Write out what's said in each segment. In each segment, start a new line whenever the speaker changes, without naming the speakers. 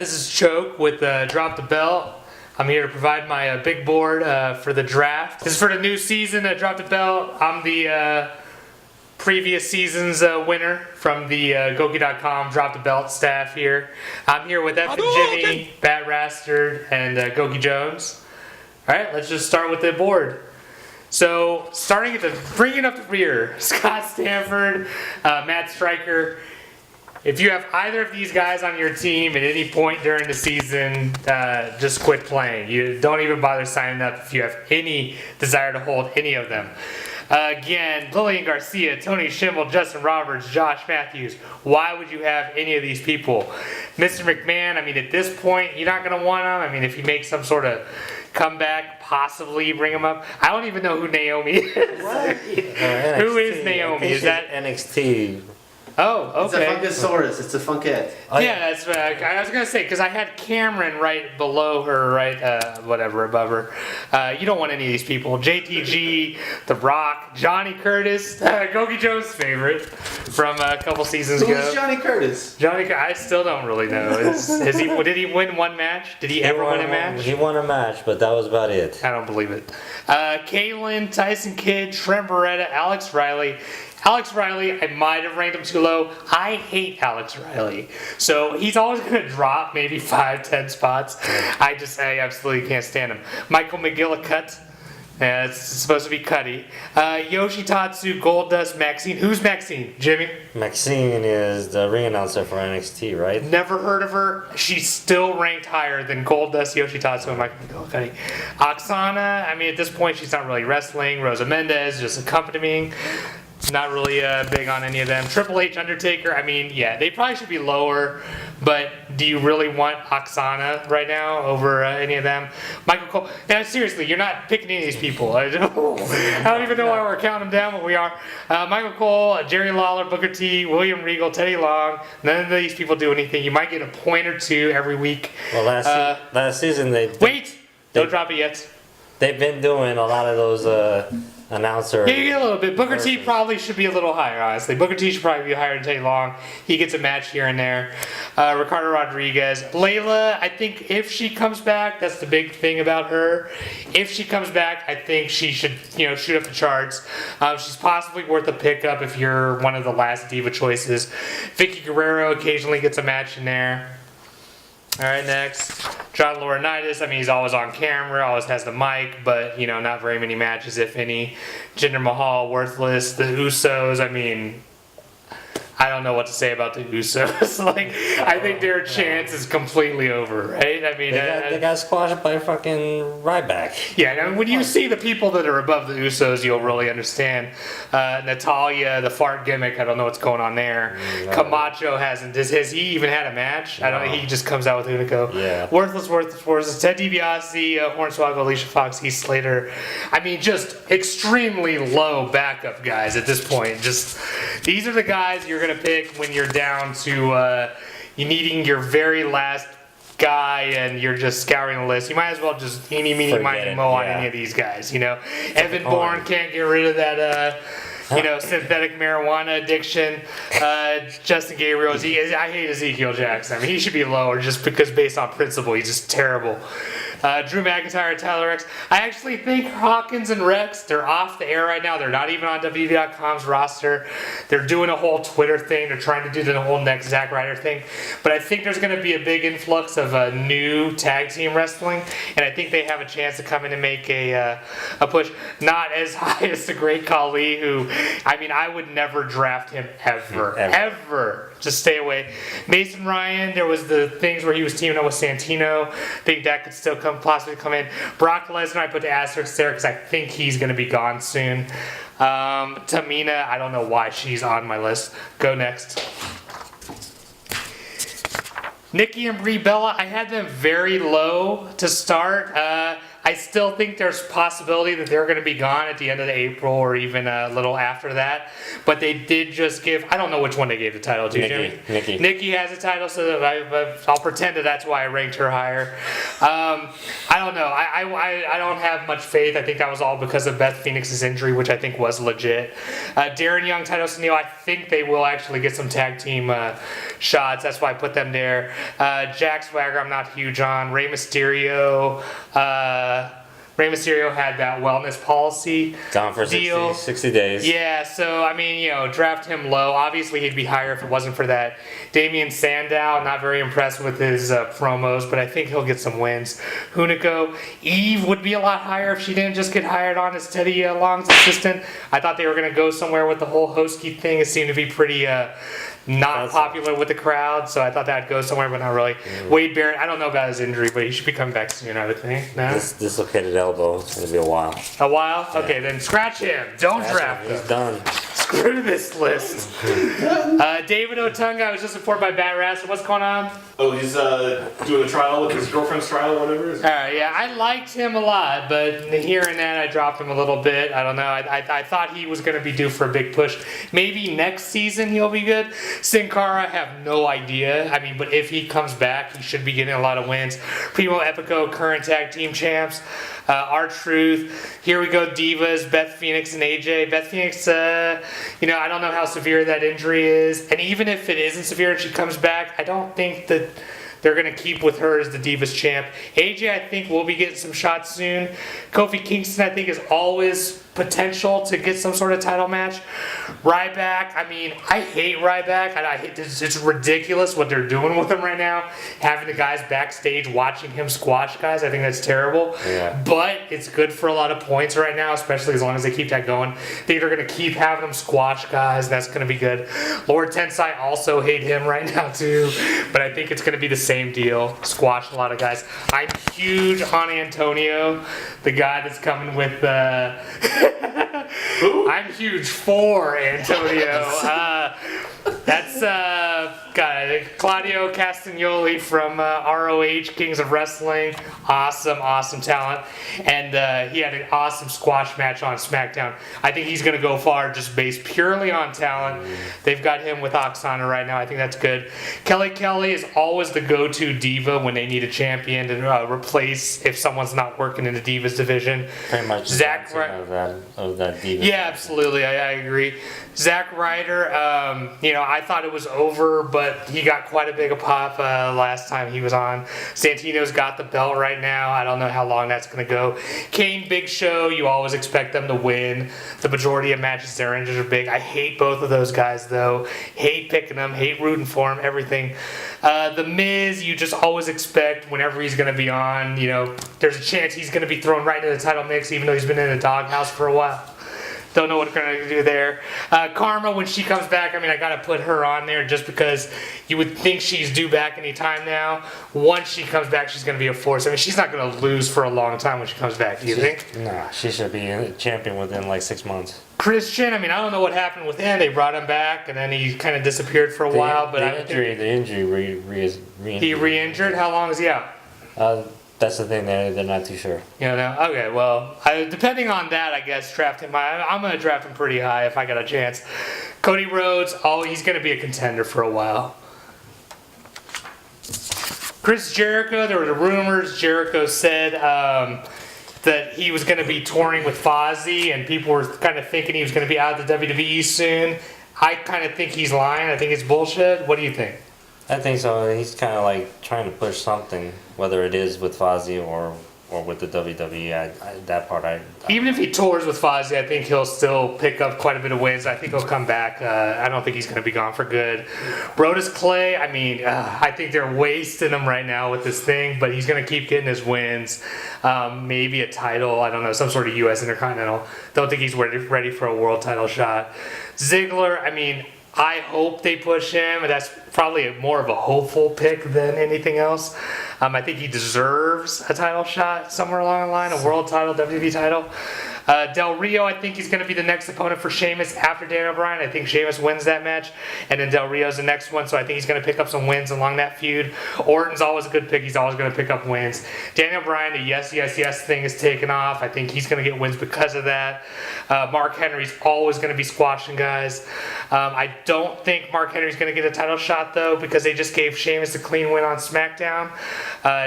This is Choke with Drop the Belt. I'm here to provide my big board for the draft. This is for the new season at Drop the Belt. I'm the previous season's winner from the Goki.com Drop the Belt staff here. I'm here with FnJimmy, Bat Rastard, and Goki Jones. Alright, let's just start with the board. So, bringing up the rear, Scott Stanford, Matt Stryker. If you have either of these guys on your team at any point during the season, just quit playing. You don't even bother signing up if you have any desire to hold any of them. Again, Lillian Garcia, Tony Schimmel, Justin Roberts, Josh Matthews. Why would you have any of these people? Mr. McMahon, I mean, at this point, you're not going to want him. I mean, if he makes some sort of comeback, possibly bring him up. I don't even know who Naomi is.
What?
Who is Naomi? Is that
NXT?
Oh, okay.
It's a Funkasaurus. It's a Funkette.
Oh, yeah, that's what I was going to say, because I had Cameron right below her, right, whatever, above her. You don't want any of these people. JTG, The Rock, Johnny Curtis, Goki Jones' favorite from a couple seasons ago.
Who's Johnny Curtis?
I still don't really know. Did he win one match? Did he ever win a match?
He won a match, but that was about it.
I don't believe it. Kaylin, Tyson Kidd, Trent Beretta, Alex Riley. Alex Riley, I might have ranked him too low. I hate Alex Riley. So he's always going to drop maybe 5-10 spots. I absolutely can't stand him. Michael McGillicuddy. It's supposed to be Cuddy. Yoshitatsu, Goldust, Maxine. Who's Maxine? Jimmy?
Maxine is the ring announcer for NXT, right?
Never heard of her. She's still ranked higher than Goldust, Yoshitatsu, and Michael McGillicuddy. Oksana, I mean, at this point, she's not really wrestling. Rosa Mendez, just accompanying. Not really big on any of them. Triple H, Undertaker, I mean, yeah, they probably should be lower, but do you really want Oksana right now over any of them? Michael Cole, yeah, seriously, you're not picking any of these people. I don't even know why we're counting them down, but we are. Michael Cole, Jerry Lawler, Booker T, William Regal, Teddy Long, none of these people do anything. You might get a point or two every week.
Well, last season
don't drop it yet.
They've been doing a lot of those announcer.
Yeah, you get a little bit. Booker T probably should be a little higher, honestly. Booker T should probably be higher than Teddy Long. He gets a match here and there. Ricardo Rodriguez. Layla, I think if she comes back, that's the big thing about her. If she comes back, I think she should, shoot up the charts. She's possibly worth a pickup if you're one of the last diva choices. Vicky Guerrero occasionally gets a match in there. All right, next. John Laurinaitis, I mean, he's always on camera, always has the mic, but, not very many matches, if any. Jinder Mahal, worthless. The Usos, I mean, I don't know what to say about the Usos. I think their chance is completely over, right? I mean,
they got squashed by fucking Ryback.
Yeah, I mean, when you see the people that are above the Usos, you'll really understand. Natalia, the fart gimmick, I don't know what's going on there. No. Camacho hasn't. Has he even had a match? No. I don't know. He just comes out with Unico.
Yeah.
Worthless. Ted DiBiase, Hornswoggle, Alicia Fox, Heath Slater. I mean, just extremely low backup guys at this point. These are the guys you're going to pick when you're down to you needing your very last guy and you're just scouring the list. You might as well just eeny, meeny, miny, mo on any of these guys. Evan Bourne can't get rid of that synthetic marijuana addiction. Justin Gabriel, I hate Ezekiel Jackson. I mean, he should be lower just because based on principle, he's just terrible. Drew McIntyre, Tyler Rex. I actually think Hawkins and Rex, they're off the air right now. They're not even on WWE.com's roster. They're doing a whole Twitter thing. They're trying to do the whole next Zack Ryder thing. But I think there's going to be a big influx of new tag team wrestling, and I think they have a chance to come in and make a push. Not as high as the Great Khali, who, I mean, I would never draft him ever. Just stay away. Mason Ryan, there was the things where he was teaming up with Santino. I think that could still possibly come in. Brock Lesnar, I put the asterisk there because I think he's going to be gone soon. Tamina, I don't know why she's on my list. Go next. Nikki and Brie Bella, I had them very low to start. I I still think there's possibility that they're going to be gone at the end of April or even a little after that. But they did just give, I don't know which one they gave the title to, Jimmy. Nikki has a title, so I'll pretend that's why I ranked her higher. I don't know. I don't have much faith. I think that was all because of Beth Phoenix's injury, which I think was legit. Darren Young, Titus O'Neil, I think they will actually get some tag team shots. That's why I put them there. Jack Swagger, I'm not huge on. Rey Mysterio. Rey Mysterio had that wellness policy
Gone for
deal.
60 days.
Yeah, so, I mean, draft him low. Obviously, he'd be higher if it wasn't for that. Damian Sandow, not very impressed with his promos, but I think he'll get some wins. Hunico. Eve would be a lot higher if she didn't just get hired on as Teddy Long's assistant. I thought they were going to go somewhere with the whole Hosky thing. It seemed to be pretty... not popular with the crowd, so I thought that'd go somewhere, but not really. Wade Barrett, I don't know about his injury, but he should be coming back soon, I would think. No?
This dislocated elbow, it's going to be a while.
A while? Okay, then scratch him. Don't draft him.
He's done.
Screw this list. David Otunga, I was just informed by Bat Rasser. What's going on?
Oh, he's doing a trial with his girlfriend's trial or whatever?
Yeah, I liked him a lot, but here and then I dropped him a little bit. I don't know. I thought he was going to be due for a big push. Maybe next season he'll be good. Sin Cara, I have no idea. I mean, but if he comes back, he should be getting a lot of wins. Primo Epico, current tag team champs. R-Truth. Here we go, Divas, Beth Phoenix and AJ. Beth Phoenix, I don't know how severe that injury is. And even if it isn't severe and she comes back, I don't think that they're going to keep with her as the Divas champ. AJ, I think, will be getting some shots soon. Kofi Kingston, I think, is always potential to get some sort of title match. Ryback, I mean, I hate Ryback. I hate this. It's ridiculous what they're doing with him right now. Having the guys backstage watching him squash guys, I think that's terrible.
Yeah.
But it's good for a lot of points right now, especially as long as they keep that going. I think they're going to keep having him squash guys. That's going to be good. Lord Tensai, also hate him right now too. But I think it's going to be the same deal. Squash a lot of guys. I'm huge on Antonio, the guy that's coming with I'm huge for Antonio. That's Claudio Castagnoli from ROH, Kings of Wrestling. Awesome talent. And he had an awesome squash match on SmackDown. I think he's going to go far just based purely on talent. They've got him with Oksana right now. I think that's good. Kelly is always the go-to diva when they need a champion to replace if someone's not working in the Divas division.
Pretty much
Zack
of that Divas.
Yeah, absolutely. I agree. Zack Ryder, I thought it was over, but he got quite a big a pop last time he was on. Santino's got the belt right now. I don't know how long that's going to go. Kane, Big Show, you always expect them to win. The majority of matches their injuries are big. I hate both of those guys, though. Hate picking them, hate rooting for them, everything. The Miz, you just always expect whenever he's going to be on, there's a chance he's going to be thrown right into the title mix, even though he's been in the doghouse for a while. Don't know what we're going to do there. Karma, when she comes back, I got to put her on there just because you would think she's due back any time now. Once she comes back, she's going to be a force. She's not going to lose for a long time when she comes back, do you think?
Nah, she should be a champion within like 6 months.
Christian, I don't know what happened with him. They brought him back, and then he kind of disappeared for a while. But
the injury re-injured.
He re-injured? How long is he out?
That's the thing, they're not too sure.
Okay, well, depending on that, I guess, draft him. I'm going to draft him pretty high if I got a chance. Cody Rhodes, he's going to be a contender for a while. Chris Jericho, there were the rumors. Jericho said that he was going to be touring with Fozzy, and people were kind of thinking he was going to be out of the WWE soon. I kind of think he's lying. I think it's bullshit. What do you think?
I think so. He's kind of like trying to push something, whether it is with Fozzy or with the WWE. That part,
even if he tours with Fozzy, I think he'll still pick up quite a bit of wins. I think he'll come back. I don't think he's going to be gone for good. Brodus Clay, I think they're wasting him right now with this thing, but he's going to keep getting his wins. Maybe a title, I don't know, some sort of U.S. Intercontinental. Don't think he's ready for a world title shot. Ziggler, I hope they push him, and that's probably more of a hopeful pick than anything else. I think he deserves a title shot somewhere along the line, a world title, WWE title. Del Rio, I think he's going to be the next opponent for Sheamus after Daniel Bryan. I think Sheamus wins that match, and then Del Rio's the next one, so I think he's going to pick up some wins along that feud. Orton's always a good pick. He's always going to pick up wins. Daniel Bryan, the yes, yes, yes thing is taken off. I think he's going to get wins because of that. Mark Henry's always going to be squashing guys. I don't think Mark Henry's going to get a title shot, though, because they just gave Sheamus a clean win on SmackDown.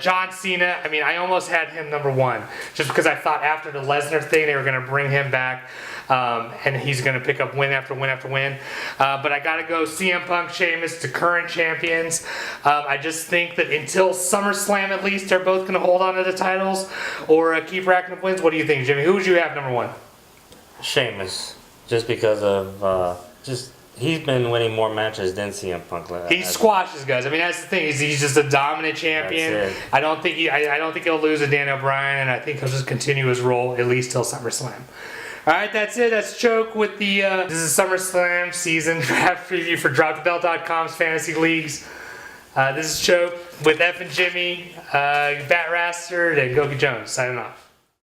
John Cena, I mean, I almost had him number 1, just because I thought after the Lesnar thing they were going to bring him back, and he's going to pick up win after win after win. But I got to go CM Punk, Sheamus, to current champions. I just think that until SummerSlam, at least, they're both going to hold on to the titles or keep racking up wins. What do you think, Jimmy? Who would you have number 1?
Sheamus, just because of he's been winning more matches than CM Punk.
He squashes guys. I mean, that's the thing. He's just a dominant champion.
That's it.
I don't think he'll lose to Daniel Bryan, and I think he'll just continue his role at least till SummerSlam. All right, that's it. That's Choke with the this is SummerSlam season draft preview for DropTheBelt.com's fantasy leagues. This is Choke with FnJimmy, Bat Rastard, and Goki Jones signing off.